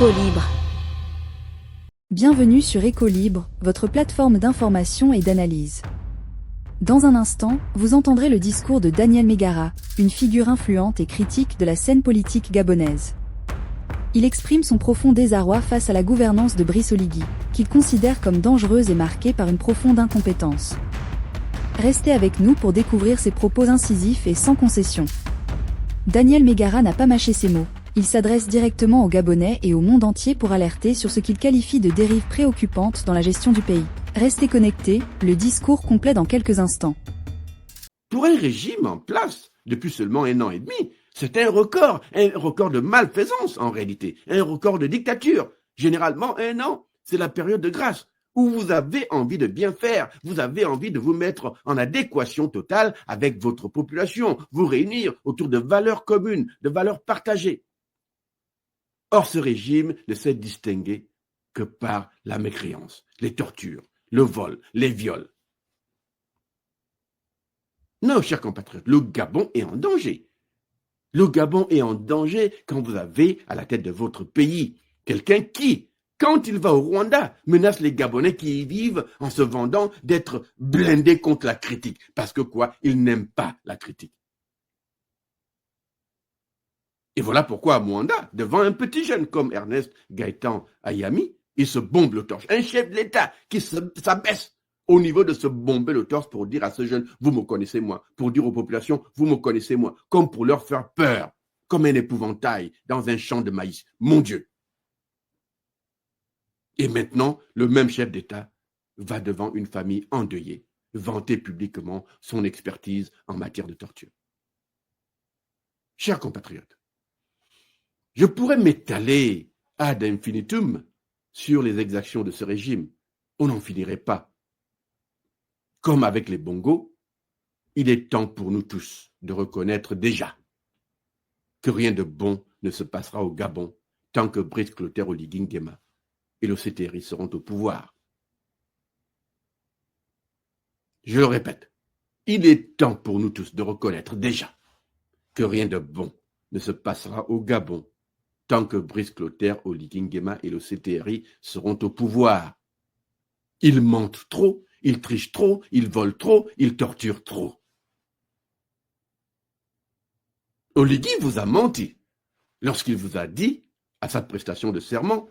Écolibre. Bienvenue sur Écolibre, votre plateforme d'information et d'analyse. Dans un instant, vous entendrez le discours de Daniel Mégara, une figure influente et critique de la scène politique gabonaise. Il exprime son profond désarroi face à la gouvernance de Brice Oligui, qu'il considère comme dangereuse et marquée par une profonde incompétence. Restez avec nous pour découvrir ses propos incisifs et sans concession. Daniel Mégara n'a pas mâché ses mots. Il s'adresse directement aux Gabonais et au monde entier pour alerter sur ce qu'il qualifie de dérives préoccupantes dans la gestion du pays. Restez connectés, le discours complet dans quelques instants. Pour un régime en place depuis seulement 1 an et demi, c'est un record de malfaisance en réalité, un record de dictature. Généralement, 1 an, c'est la période de grâce où vous avez envie de bien faire, vous avez envie de vous mettre en adéquation totale avec votre population, vous réunir autour de valeurs communes, de valeurs partagées. Or, ce régime ne s'est distingué que par la mécréance, les tortures, le vol, les viols. Non, chers compatriotes, le Gabon est en danger. Le Gabon est en danger quand vous avez à la tête de votre pays quelqu'un qui, quand il va au Rwanda, menace les Gabonais qui y vivent en se vendant d'être blindés contre la critique. Parce que quoi? Ils n'aiment pas la critique. Et voilà pourquoi à Mwanda, devant un petit jeune comme Ernest Gaëtan Ayami, il se bombe le torse. Un chef de l'État qui s'abaisse au niveau de se bomber le torse pour dire à ce jeune, vous me connaissez moi, pour dire aux populations, vous me connaissez moi, comme pour leur faire peur, comme un épouvantail dans un champ de maïs. Mon Dieu! Et maintenant, le même chef d'État va devant une famille endeuillée, vanter publiquement son expertise en matière de torture. Chers compatriotes, je pourrais m'étaler ad infinitum sur les exactions de ce régime. On n'en finirait pas. Comme avec les Bongos, il est temps pour nous tous de reconnaître déjà que rien de bon ne se passera au Gabon tant que Brice Clotaire Oligui Nguema et le CTRI seront au pouvoir. Je le répète, il est temps pour nous tous de reconnaître déjà que rien de bon ne se passera au Gabon tant que Brice Clotaire Oligui Nguema et le CTRI seront au pouvoir. Ils mentent trop, ils trichent trop, ils volent trop, ils torturent trop. Oligui vous a menti lorsqu'il vous a dit, à sa prestation de serment,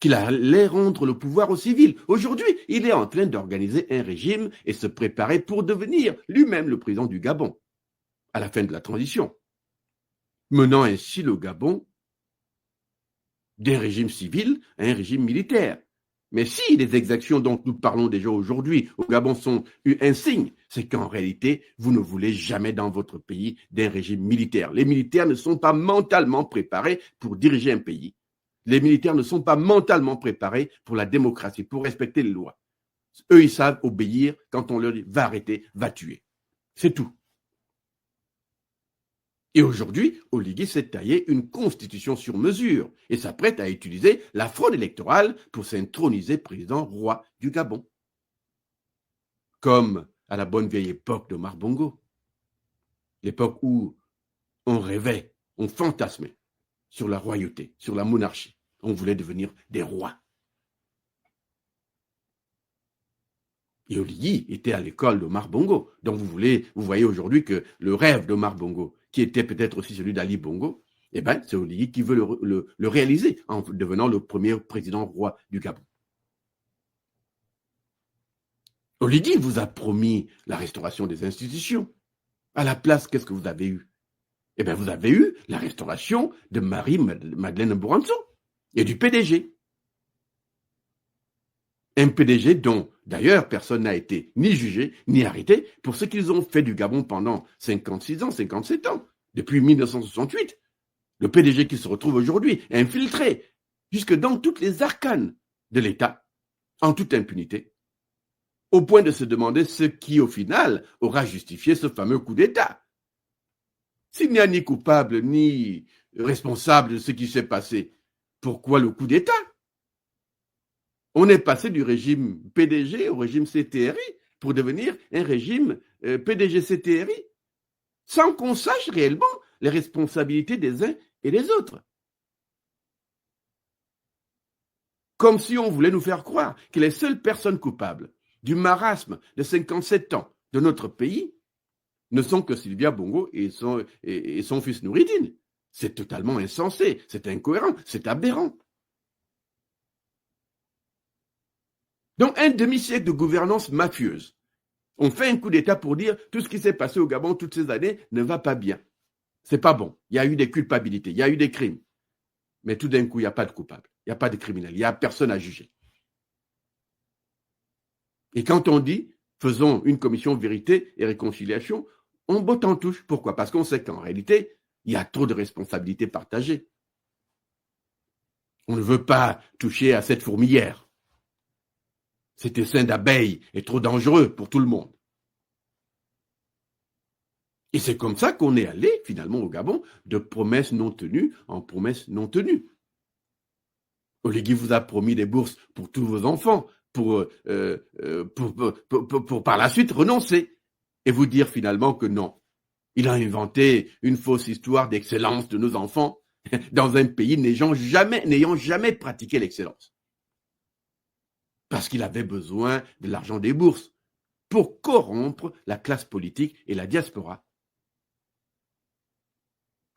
qu'il allait rendre le pouvoir aux civils. Aujourd'hui, il est en train d'organiser un régime et se préparer pour devenir lui-même le président du Gabon, à la fin de la transition, menant ainsi le Gabon d'un régime civil à un régime militaire. Mais si les exactions dont nous parlons déjà aujourd'hui au Gabon sont un signe, c'est qu'en réalité, vous ne voulez jamais dans votre pays d'un régime militaire. Les militaires ne sont pas mentalement préparés pour diriger un pays. Les militaires ne sont pas mentalement préparés pour la démocratie, pour respecter les lois. Eux, ils savent obéir quand on leur dit « va arrêter, va tuer ». C'est tout. Et aujourd'hui, Oligui s'est taillé une constitution sur mesure et s'apprête à utiliser la fraude électorale pour s'introniser président roi du Gabon. Comme à la bonne vieille époque d'Omar Bongo. L'époque où on rêvait, on fantasmait sur la royauté, sur la monarchie. On voulait devenir des rois. Et Oligui était à l'école d'Omar Bongo. Donc vous voyez aujourd'hui que le rêve d'Omar Bongo, qui était peut-être aussi celui d'Ali Bongo, eh ben, c'est Oligui qui veut le réaliser en devenant le premier président roi du Gabon. Oligui vous a promis la restauration des institutions. À la place, qu'est-ce que vous avez eu? Eh bien, vous avez eu la restauration de Marie-Madeleine Mbouranso et du PDG. Un PDG dont, d'ailleurs, personne n'a été ni jugé, ni arrêté pour ce qu'ils ont fait du Gabon pendant 56 ans, 57 ans, depuis 1968. Le PDG qui se retrouve aujourd'hui infiltré jusque dans toutes les arcanes de l'État, en toute impunité, au point de se demander ce qui, au final, aura justifié ce fameux coup d'État. S'il n'y a ni coupable, ni responsable de ce qui s'est passé, pourquoi le coup d'État? On est passé du régime PDG au régime CTRI pour devenir un régime PDG-CTRI, sans qu'on sache réellement les responsabilités des uns et des autres. comme si on voulait nous faire croire que les seules personnes coupables du marasme de 57 ans de notre pays ne sont que Sylvia Bongo et son fils Nouridine. C'est totalement insensé, c'est incohérent, c'est aberrant. Donc, un demi-siècle de gouvernance mafieuse. On fait un coup d'État pour dire tout ce qui s'est passé au Gabon toutes ces années ne va pas bien. C'est pas bon. Il y a eu des culpabilités, il y a eu des crimes. Mais tout d'un coup, il n'y a pas de coupable, il n'y a pas de criminel, il n'y a personne à juger. Et quand on dit faisons une commission vérité et réconciliation, on botte en touche. Pourquoi? Parce qu'on sait qu'en réalité, il y a trop de responsabilités partagées. On ne veut pas toucher à cette fourmilière. Cet essaim d'abeilles est trop dangereux pour tout le monde. Et c'est comme ça qu'on est allé, finalement, au Gabon, de promesses non tenues en promesses non tenues. Oligui vous a promis des bourses pour tous vos enfants, pour par la suite renoncer et vous dire finalement que non. Il a inventé une fausse histoire d'excellence de nos enfants dans un pays n'ayant jamais pratiqué l'excellence. Parce qu'il avait besoin de l'argent des bourses pour corrompre la classe politique et la diaspora.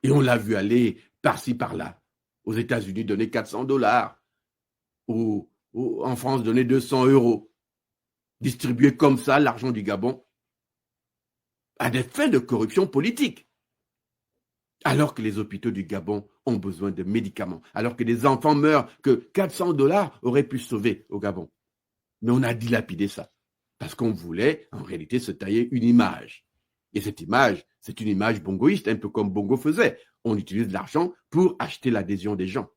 Et on l'a vu aller par-ci, par-là. Aux États-Unis, donner $400, ou en France, donner 200 €. Distribuer comme ça l'argent du Gabon à des fins de corruption politique. Alors que les hôpitaux du Gabon ont besoin de médicaments, alors que des enfants meurent, que $400 auraient pu sauver au Gabon. Mais on a dilapidé ça, parce qu'on voulait en réalité se tailler une image. Et cette image, c'est une image bongoïste, un peu comme Bongo faisait. On utilise l'argent pour acheter l'adhésion des gens.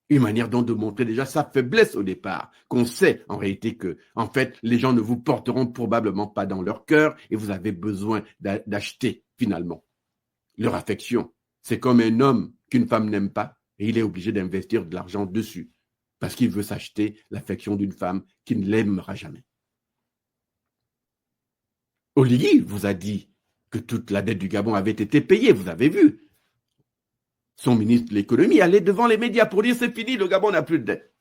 Une manière donc de montrer déjà sa faiblesse au départ, qu'on sait en réalité que, en fait, les gens ne vous porteront probablement pas dans leur cœur et vous avez besoin d'acheter finalement leur affection. C'est comme un homme qu'une femme n'aime pas et il est obligé d'investir de l'argent dessus parce qu'il veut s'acheter l'affection d'une femme qui ne l'aimera jamais. Oligui vous a dit que toute la dette du Gabon avait été payée, vous avez vu. Son ministre de l'économie allait devant les médias pour dire c'est fini, le Gabon n'a plus de dette.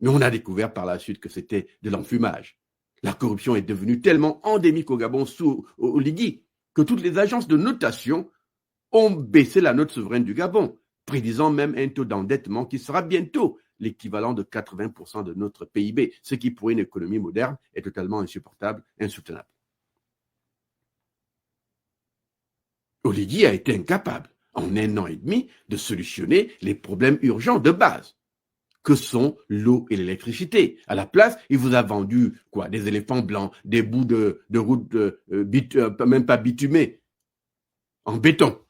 Mais on a découvert par la suite que c'était de l'enfumage. La corruption est devenue tellement endémique au Gabon sous Oligui que toutes les agences de notation ont baissé la note souveraine du Gabon, prédisant même un taux d'endettement qui sera bientôt l'équivalent de 80% de notre PIB, ce qui pour une économie moderne est totalement insupportable, insoutenable. Oligui a été incapable, en 1 an et demi, de solutionner les problèmes urgents de base, que sont l'eau et l'électricité. À la place, il vous a vendu quoi? Des éléphants blancs, des bouts de route même pas bitumés, en béton,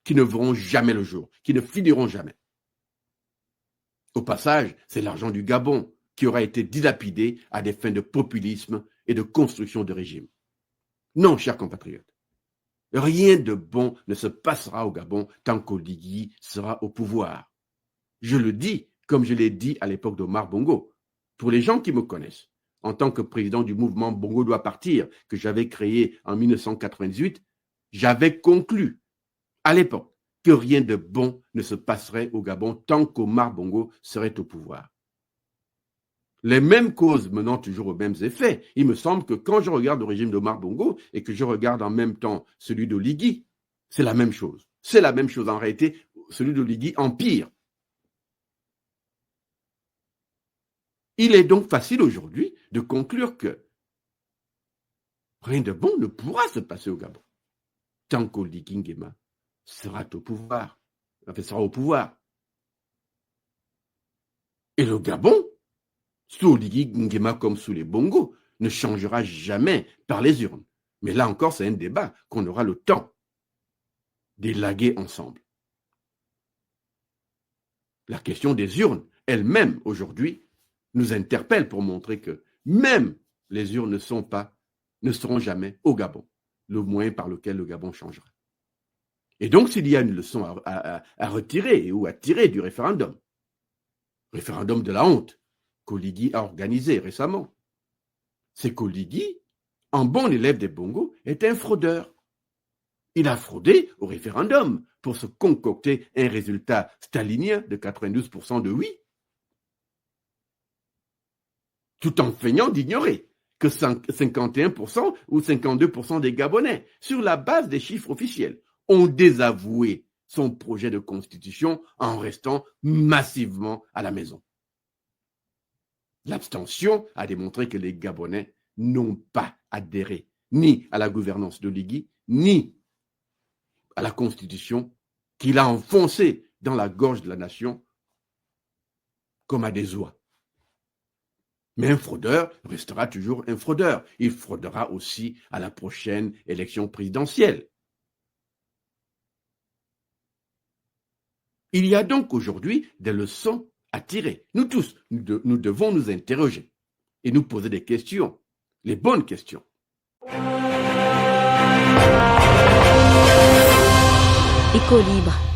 qui ne verront jamais le jour, qui ne finiront jamais. Au passage, c'est l'argent du Gabon qui aura été dilapidé à des fins de populisme et de construction de régime. Non, chers compatriotes, rien de bon ne se passera au Gabon tant qu'Oligui sera au pouvoir. Je le dis comme je l'ai dit à l'époque d'Omar Bongo. Pour les gens qui me connaissent, en tant que président du mouvement Bongo doit partir, que j'avais créé en 1998, j'avais conclu à l'époque que rien de bon ne se passerait au Gabon tant qu'Omar Bongo serait au pouvoir. Les mêmes causes menant toujours aux mêmes effets. Il me semble que quand je regarde le régime d'Omar Bongo et que je regarde en même temps celui d'Oligui, c'est la même chose. C'est la même chose en réalité. Celui d'Oligui empire. Il est donc facile aujourd'hui de conclure que rien de bon ne pourra se passer au Gabon tant qu'Oligui Nguema sera au pouvoir. Et le Gabon, sous Oligui Nguema comme sous les Bongo, ne changera jamais par les urnes. Mais là encore, c'est un débat qu'on aura le temps d'élaguer ensemble. La question des urnes elle-même, aujourd'hui, nous interpelle pour montrer que même les urnes ne seront jamais au Gabon, le moyen par lequel le Gabon changera. Et donc, s'il y a une leçon à retirer ou à tirer du référendum de la honte qu'Oligui a organisé récemment, c'est qu'Oligui, en bon élève des Bongo, est un fraudeur. Il a fraudé au référendum pour se concocter un résultat stalinien de 92% de oui. tout en feignant d'ignorer que 51% ou 52% des Gabonais, sur la base des chiffres officiels, ont désavoué son projet de constitution en restant massivement à la maison. L'abstention a démontré que les Gabonais n'ont pas adhéré ni à la gouvernance d'Oligui, ni à la constitution qu'il a enfoncée dans la gorge de la nation comme à des oies. Mais un fraudeur restera toujours un fraudeur. Il fraudera aussi à la prochaine élection présidentielle. Il y a donc aujourd'hui des leçons à tirer. Nous tous, nous devons nous interroger et nous poser des questions, les bonnes questions. Éco Libre.